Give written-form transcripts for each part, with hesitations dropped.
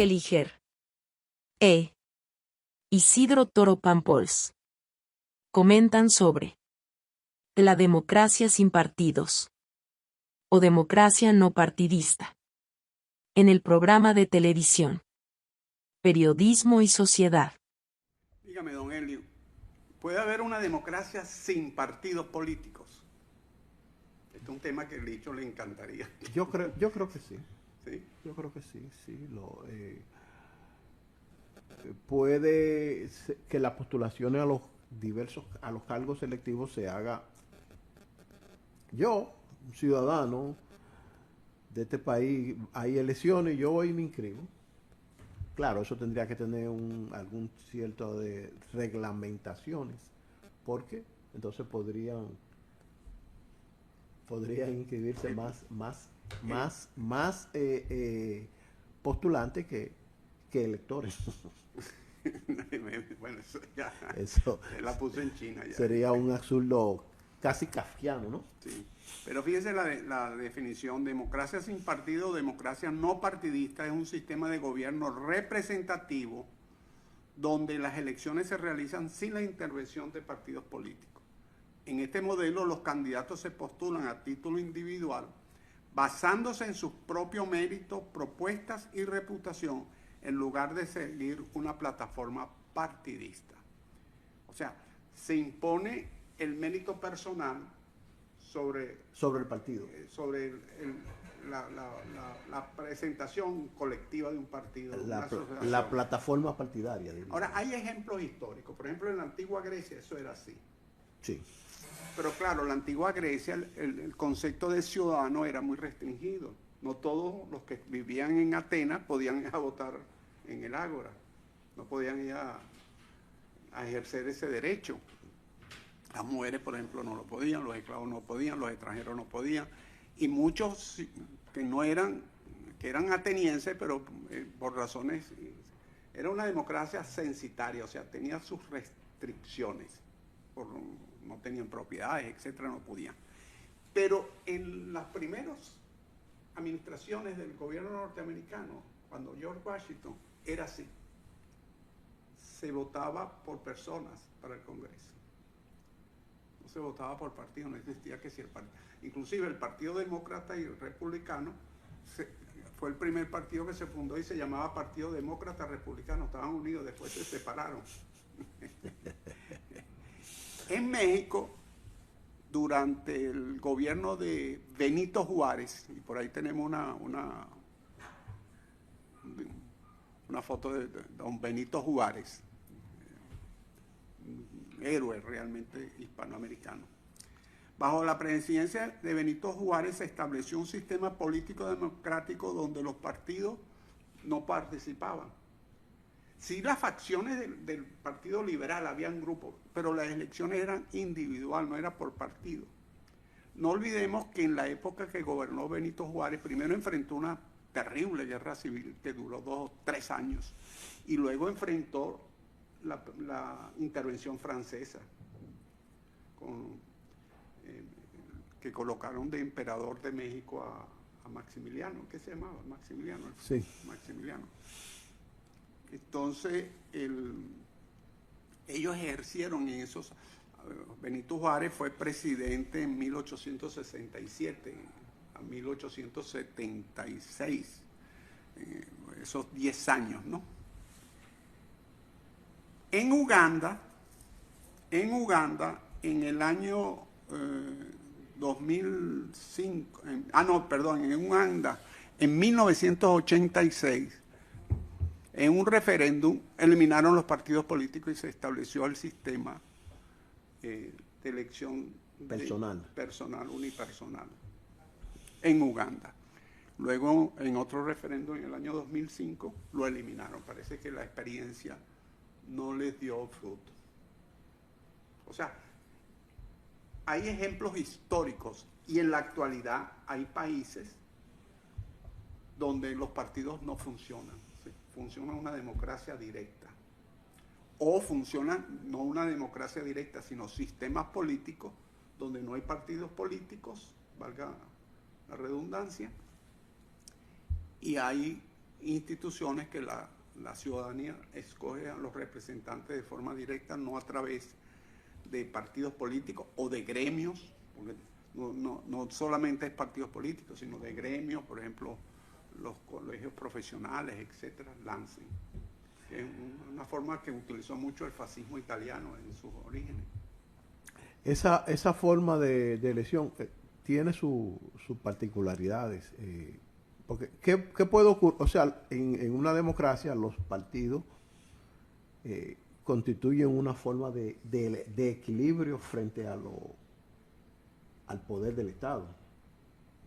Heliger e Isidro Toro Pampols comentan sobre la democracia sin partidos o democracia no partidista en el programa de televisión Periodismo y Sociedad. Dígame, don Helio, ¿puede haber una democracia sin partidos políticos? Este es un tema que el dicho le encantaría. Yo creo que sí. ¿Sí? Yo creo que sí. Puede ser que las postulaciones a los cargos selectivos se haga. Yo, un ciudadano de este país, hay elecciones, yo voy y me inscribo. Claro, eso tendría que tener algún cierto de reglamentaciones, porque entonces podrían inscribirse más postulantes que electores. Bueno, Eso la puse en China ya. Sería un absurdo casi kafkiano, ¿no? Sí. Pero fíjese la definición: democracia sin partido, democracia no partidista, es un sistema de gobierno representativo donde las elecciones se realizan sin la intervención de partidos políticos. En este modelo los candidatos se postulan a título individual basándose en sus propios méritos, propuestas y reputación, en lugar de seguir una plataforma partidista. O sea, se impone el mérito personal sobre el partido. Sobre la presentación colectiva de un partido. La plataforma partidaria. Ahora, hay ejemplos históricos. Por ejemplo, en la antigua Grecia eso era así. Sí. Pero claro, en la antigua Grecia el concepto de ciudadano era muy restringido. No todos los que vivían en Atenas podían ir a votar en el Ágora. No podían ir a ejercer ese derecho. Las mujeres, por ejemplo, no lo podían, los esclavos no podían, los extranjeros no podían. Y muchos que eran atenienses, pero por razones... Era una democracia censitaria, o sea, tenía sus restricciones. No tenían propiedades, etcétera, no podían. Pero en las primeras administraciones del gobierno norteamericano, cuando George Washington, era así. Se votaba por personas para el Congreso. No se votaba por partido, no existía que si el partido. Inclusive el Partido Demócrata y el Republicano fue el primer partido que se fundó y se llamaba Partido Demócrata Republicano. Estaban unidos, después se separaron. En México, durante el gobierno de Benito Juárez, y por ahí tenemos una foto de don Benito Juárez, un héroe realmente hispanoamericano. Bajo la presidencia de Benito Juárez se estableció un sistema político democrático donde los partidos no participaban. Sí, las facciones del Partido Liberal, habían grupos, pero las elecciones eran individual, no era por partido. No olvidemos que en la época que gobernó Benito Juárez, primero enfrentó una terrible guerra civil que duró 2 o 3 años, y luego enfrentó la intervención francesa, que colocaron de emperador de México a Maximiliano. ¿Qué se llamaba? Maximiliano. Sí. Maximiliano. Entonces, ellos ejercieron en esos... Benito Juárez fue presidente en 1867 a 1876, esos 10 años, ¿no? En Uganda, en el año 2005, en Uganda, en 1986, en un referéndum eliminaron los partidos políticos y se estableció el sistema de elección personal, unipersonal, en Uganda. Luego, en otro referéndum en el año 2005, lo eliminaron. Parece que la experiencia no les dio fruto. O sea, hay ejemplos históricos y en la actualidad hay países donde los partidos no funcionan. Funciona una democracia directa. O funciona no una democracia directa, sino sistemas políticos donde no hay partidos políticos, valga la redundancia, y hay instituciones que la ciudadanía escoge a los representantes de forma directa, no a través de partidos políticos o de gremios, porque no solamente es partidos políticos, sino de gremios, por ejemplo, los colegios profesionales, etcétera, Lancen. Es una forma que utilizó mucho el fascismo italiano en sus orígenes. Esa forma de elección tiene sus particularidades. Porque, ¿qué puede ocurrir? O sea, en una democracia los partidos constituyen una forma de equilibrio frente al poder del Estado,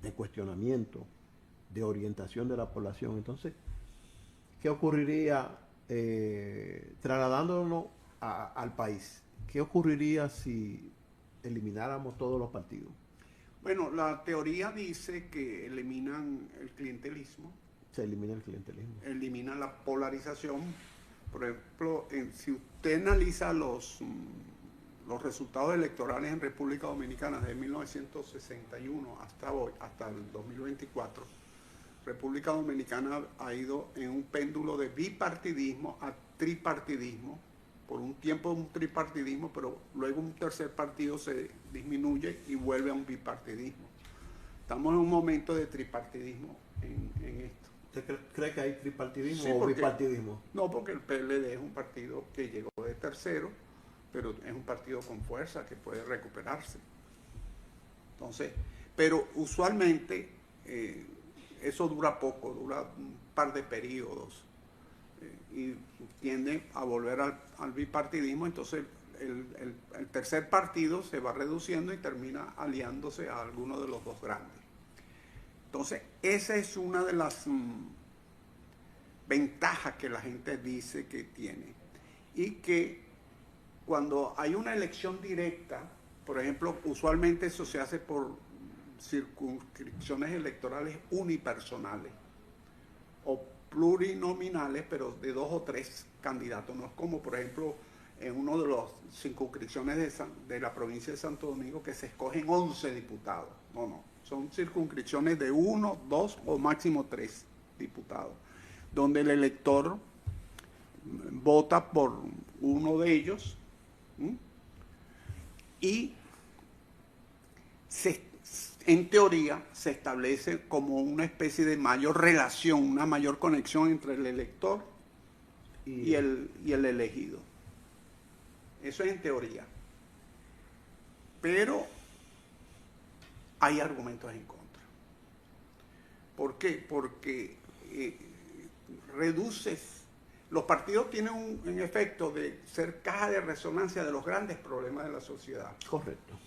de cuestionamiento, de orientación de la población. Entonces, ¿qué ocurriría trasladándonos al país? ¿Qué ocurriría si elimináramos todos los partidos? Bueno, la teoría dice que eliminan el clientelismo. Se elimina el clientelismo. Eliminan la polarización. Por ejemplo, si usted analiza los resultados electorales en República Dominicana desde 1961 hasta hoy, hasta el 2024, República Dominicana ha ido en un péndulo de bipartidismo a tripartidismo. Por un tiempo un tripartidismo, pero luego un tercer partido se disminuye y vuelve a un bipartidismo. Estamos en un momento de tripartidismo en esto. ¿Usted cree que hay tripartidismo Sí, o bipartidismo? No, porque el PLD es un partido que llegó de tercero, pero es un partido con fuerza que puede recuperarse. Entonces, pero usualmente eso dura poco, dura un par de periodos. Y tiende a volver al bipartidismo, entonces el tercer partido se va reduciendo y termina aliándose a alguno de los dos grandes. Entonces, esa es una de las ventajas que la gente dice que tiene. Y que cuando hay una elección directa, por ejemplo, usualmente eso se hace por circunscripciones electorales unipersonales o plurinominales, pero de 2 o 3 candidatos. No es como, por ejemplo, en uno de las circunscripciones de la provincia de Santo Domingo que se escogen 11 diputados. No. Son circunscripciones de 1, 2 o máximo 3 diputados, donde el elector vota por uno de ellos y en teoría se establece como una especie de mayor relación, una mayor conexión entre el elector y el elegido. Eso es en teoría. Pero hay argumentos en contra. ¿Por qué? Porque los partidos tienen un efecto de ser caja de resonancia de los grandes problemas de la sociedad. Correcto.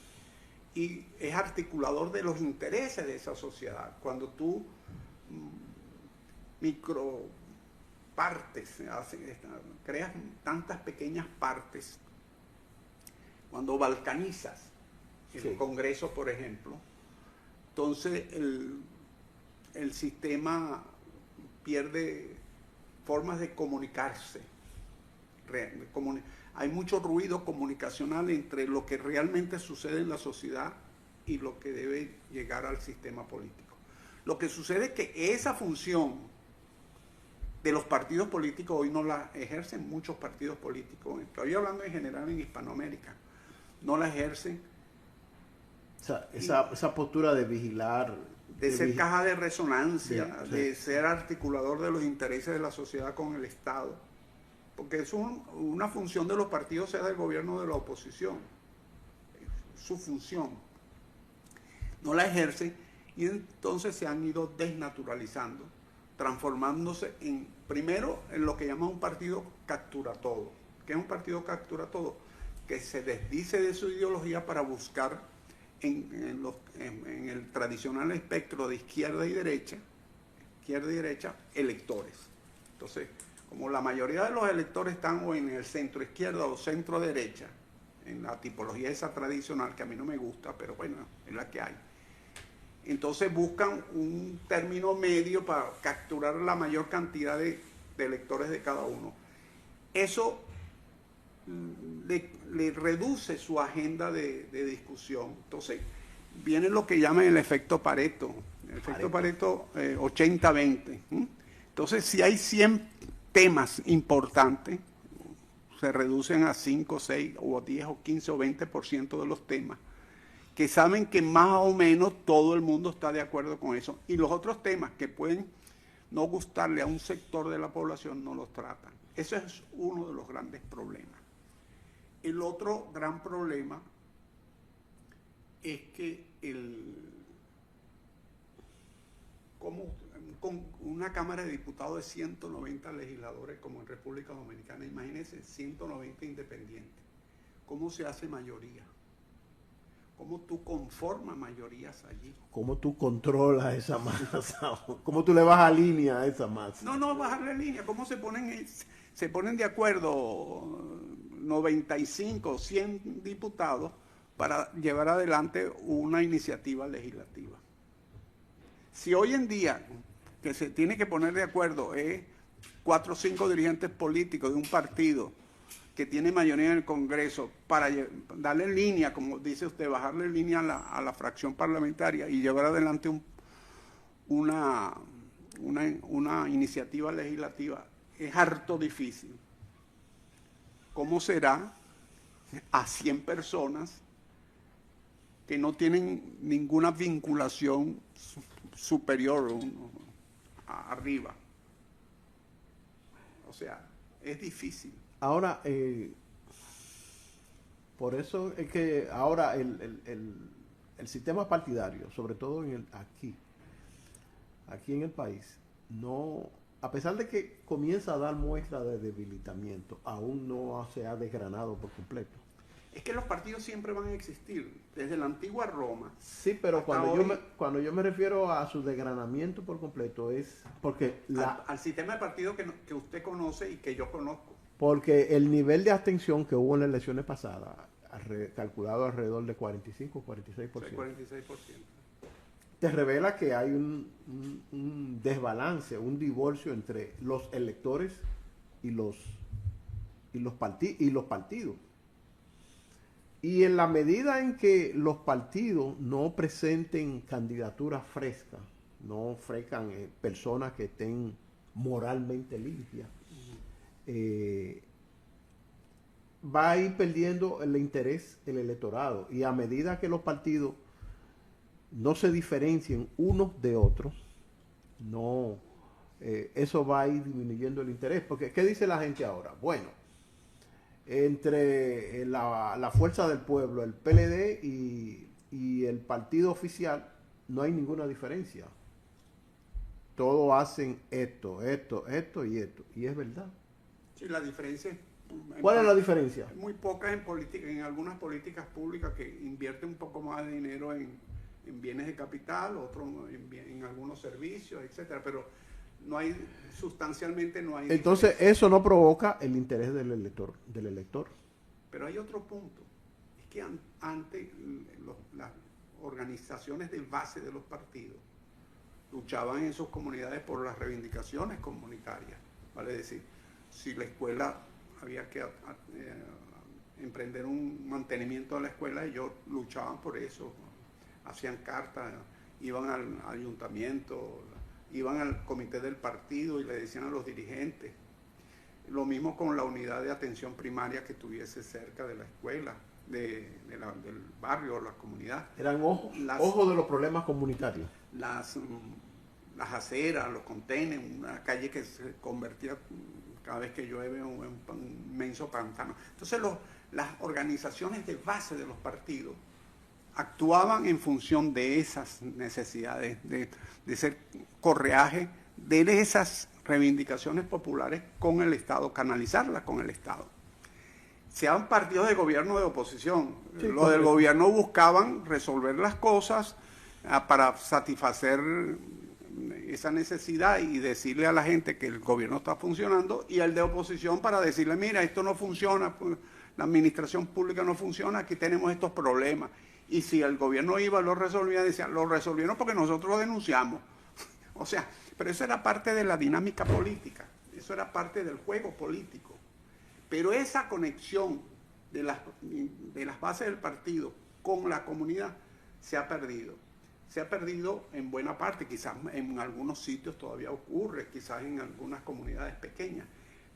Y es articulador de los intereses de esa sociedad. Cuando tú micropartes, creas tantas pequeñas partes, cuando balcanizas el Congreso, por ejemplo, entonces el sistema pierde formas de comunicarse. Hay mucho ruido comunicacional entre lo que realmente sucede en la sociedad y lo que debe llegar al sistema político. Lo que sucede es que esa función de los partidos políticos hoy no la ejercen muchos partidos políticos. Estoy hablando en general en Hispanoamérica. No la ejercen. Esa postura de vigilar. De ser caja de resonancia, de ser articulador de los intereses de la sociedad con el Estado. Porque es una función de los partidos, sea del gobierno o de la oposición. Es su función. No la ejercen y entonces se han ido desnaturalizando, transformándose primero en lo que llaman un partido captura todo. ¿Qué es un partido captura todo? Que se desdice de su ideología para buscar en el tradicional espectro de izquierda y derecha, electores. Entonces, como la mayoría de los electores están o en el centro izquierda o centro derecha, en la tipología esa tradicional que a mí no me gusta, pero bueno, es la que hay. Entonces buscan un término medio para capturar la mayor cantidad de electores de cada uno. Eso le reduce su agenda de discusión. Entonces viene lo que llaman el efecto Pareto. El efecto Pareto 80-20. Entonces, si hay 100 temas importantes, se reducen a 5, 6, o 10, o 15, o 20% de los temas, que saben que más o menos todo el mundo está de acuerdo con eso. Y los otros temas que pueden no gustarle a un sector de la población no los tratan. Ese es uno de los grandes problemas. El otro gran problema es que con una Cámara de Diputados de 190 legisladores como en República Dominicana, imagínense, 190 independientes, ¿cómo se hace mayoría? ¿Cómo tú conformas mayorías allí? ¿Cómo tú controlas esa masa? ¿Cómo tú le bajas línea a esa masa? No, bajarle línea. ¿Cómo se ponen de acuerdo 95, 100 diputados para llevar adelante una iniciativa legislativa? Si hoy en día que se tiene que poner de acuerdo 4 o 5 dirigentes políticos de un partido que tiene mayoría en el Congreso para darle línea, como dice usted, bajarle línea a la fracción parlamentaria y llevar adelante una iniciativa legislativa, es harto difícil. ¿Cómo será a 100 personas que no tienen ninguna vinculación superior arriba? O sea, es difícil. Ahora, por eso es que ahora el sistema partidario, sobre todo aquí en el país, no, a pesar de que comienza a dar muestra de debilitamiento, aún no se ha desgranado por completo. Es que los partidos siempre van a existir, desde la antigua Roma. Sí, pero cuando yo me refiero a su desgranamiento por completo es porque al sistema de partidos que usted conoce y que yo conozco. Porque el nivel de abstención que hubo en las elecciones pasadas, calculado alrededor de 45 o 46%, 46%, te revela que hay un desbalance, un divorcio entre los electores y los partidos. Y en la medida en que los partidos no presenten candidaturas frescas, no ofrezcan personas que estén moralmente limpias, va a ir perdiendo el interés el electorado. Y a medida que los partidos no se diferencien unos de otros, eso va a ir disminuyendo el interés. Porque, ¿qué dice la gente ahora? Bueno, entre la Fuerza del Pueblo, el PLD y el partido oficial, no hay ninguna diferencia. Todos hacen esto y esto. Y es verdad. Sí, la diferencia. ¿Cuál es la diferencia? Muy poca en algunas políticas públicas que invierten un poco más de dinero en bienes de capital, otros en algunos servicios, etcétera, pero sustancialmente no hay. Entonces eso no provoca el interés del elector. Pero hay otro punto, es que antes las organizaciones de base de los partidos luchaban en sus comunidades por las reivindicaciones comunitarias, vale decir, si la escuela había que emprender un mantenimiento de la escuela, ellos luchaban por eso, hacían cartas, iban al ayuntamiento, iban al comité del partido y le decían a los dirigentes. Lo mismo con la unidad de atención primaria que estuviese cerca de la escuela, del barrio o la comunidad. Eran ojos de los problemas comunitarios. Las aceras, los contenedores, una calle que se convertía cada vez que llueve en un inmenso pantano. Entonces las organizaciones de base de los partidos actuaban en función de esas necesidades, de ser correaje de esas reivindicaciones populares con el Estado, canalizarlas con el Estado. Sean partidos de gobierno o de oposición, sí, los del gobierno buscaban resolver las cosas para satisfacer esa necesidad y decirle a la gente que el gobierno está funcionando, y el de oposición para decirle, mira, esto no funciona, la administración pública no funciona, aquí tenemos estos problemas. Y si el gobierno iba, lo resolvía, decía, lo resolvieron porque nosotros lo denunciamos. O sea, pero eso era parte de la dinámica política, eso era parte del juego político. Pero esa conexión de las bases del partido con la comunidad se ha perdido. se ha perdido en buena parte, quizás en algunos sitios todavía ocurre, quizás en algunas comunidades pequeñas.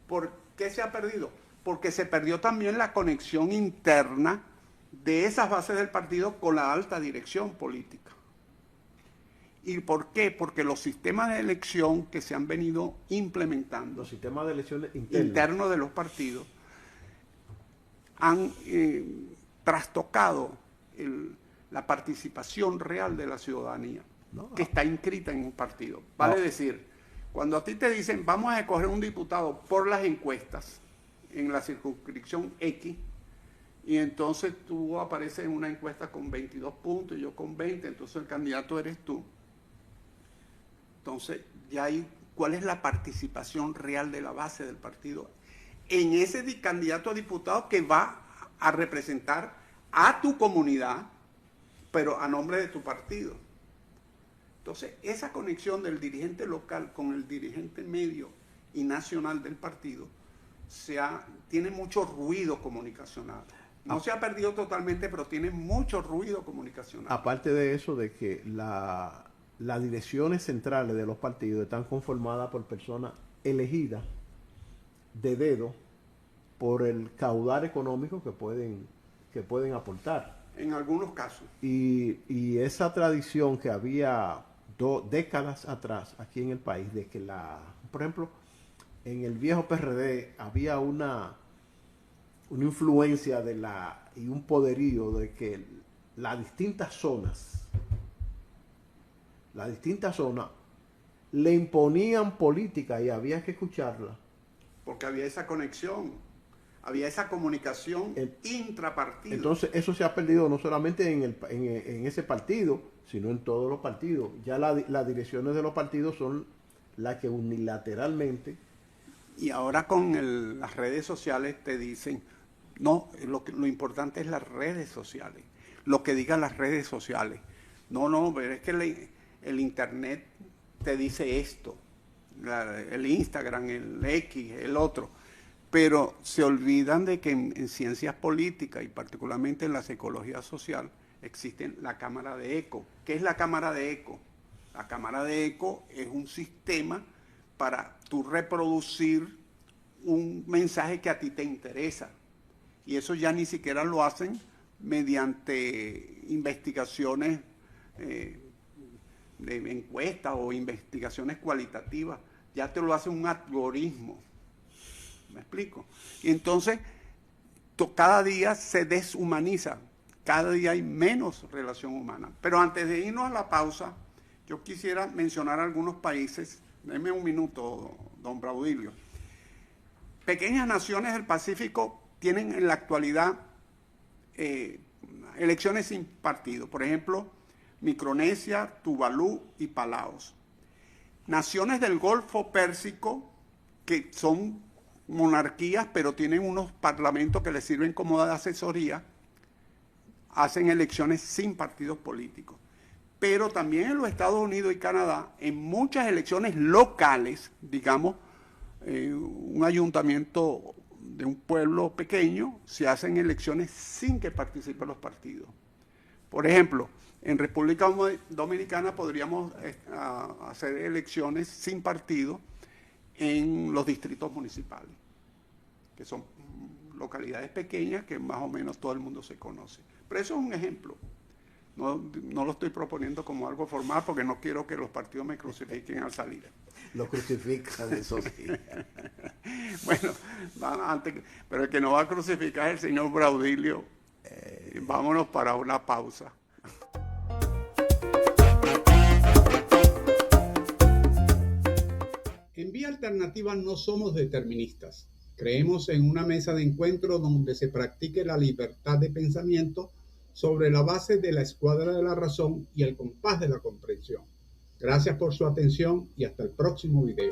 ¿Por qué se ha perdido? Porque se perdió también la conexión interna de esas bases del partido con la alta dirección política. ¿Y por qué? Porque los sistemas de elección que se han venido implementando, los sistemas de elecciones internos de los partidos, han trastocado la participación real de la ciudadanía, que está inscrita en un partido. Vale decir, cuando a ti te dicen, vamos a escoger un diputado por las encuestas en la circunscripción X, y entonces tú apareces en una encuesta con 22 puntos y yo con 20, entonces el candidato eres tú. Entonces, ya hay, ¿cuál es la participación real de la base del partido en ese candidato a diputado que va a representar a tu comunidad, pero a nombre de tu partido? Entonces, esa conexión del dirigente local con el dirigente medio y nacional del partido tiene mucho ruido comunicacional. No se ha perdido totalmente, pero tiene mucho ruido comunicacional. Aparte de eso, de que las direcciones centrales de los partidos están conformadas por personas elegidas de dedo por el caudal económico que pueden aportar. En algunos casos. Y esa tradición que había décadas atrás aquí en el país, de que por ejemplo, en el viejo PRD había una influencia y un poderío de que las distintas zonas le imponían política y había que escucharla. Porque había esa conexión, había esa comunicación intrapartido. Entonces eso se ha perdido no solamente en ese partido, sino en todos los partidos. Ya las direcciones de los partidos son las que unilateralmente... Y ahora con las redes sociales te dicen, no, lo importante es las redes sociales, lo que digan las redes sociales. No, pero es que el internet te dice esto, el Instagram, el X, el otro, pero se olvidan de que en ciencias políticas y particularmente en la psicología social existe la cámara de eco. ¿Qué es la cámara de eco? La cámara de eco es un sistema para tú reproducir un mensaje que a ti te interesa, y eso ya ni siquiera lo hacen mediante investigaciones de encuestas o investigaciones cualitativas, ya te lo hace un algoritmo. ¿Me explico? Y entonces cada día se deshumaniza, cada día hay menos relación humana. Pero antes de irnos a la pausa, yo quisiera mencionar algunos países. Deme un minuto, don Braudilio. Pequeñas naciones del Pacífico tienen en la actualidad elecciones sin partido. Por ejemplo, Micronesia, Tuvalu y Palaos. Naciones del Golfo Pérsico, que son monarquías, pero tienen unos parlamentos que les sirven como de asesoría, hacen elecciones sin partidos políticos. Pero también en los Estados Unidos y Canadá, en muchas elecciones locales, digamos, un ayuntamiento de un pueblo pequeño, se hacen elecciones sin que participen los partidos. Por ejemplo, en República Dominicana podríamos hacer elecciones sin partido en los distritos municipales, que son localidades pequeñas que más o menos todo el mundo se conoce. Pero eso es un ejemplo. No lo estoy proponiendo como algo formal porque no quiero que los partidos me crucifiquen al salir. Lo crucifican, eso sí. Bueno, pero el que nos va a crucificar es el señor Braudilio. Vámonos para una pausa. En Vía Alternativa no somos deterministas. Creemos en una mesa de encuentro donde se practique la libertad de pensamiento sobre la base de la escuadra de la razón y el compás de la comprensión. Gracias por su atención y hasta el próximo video.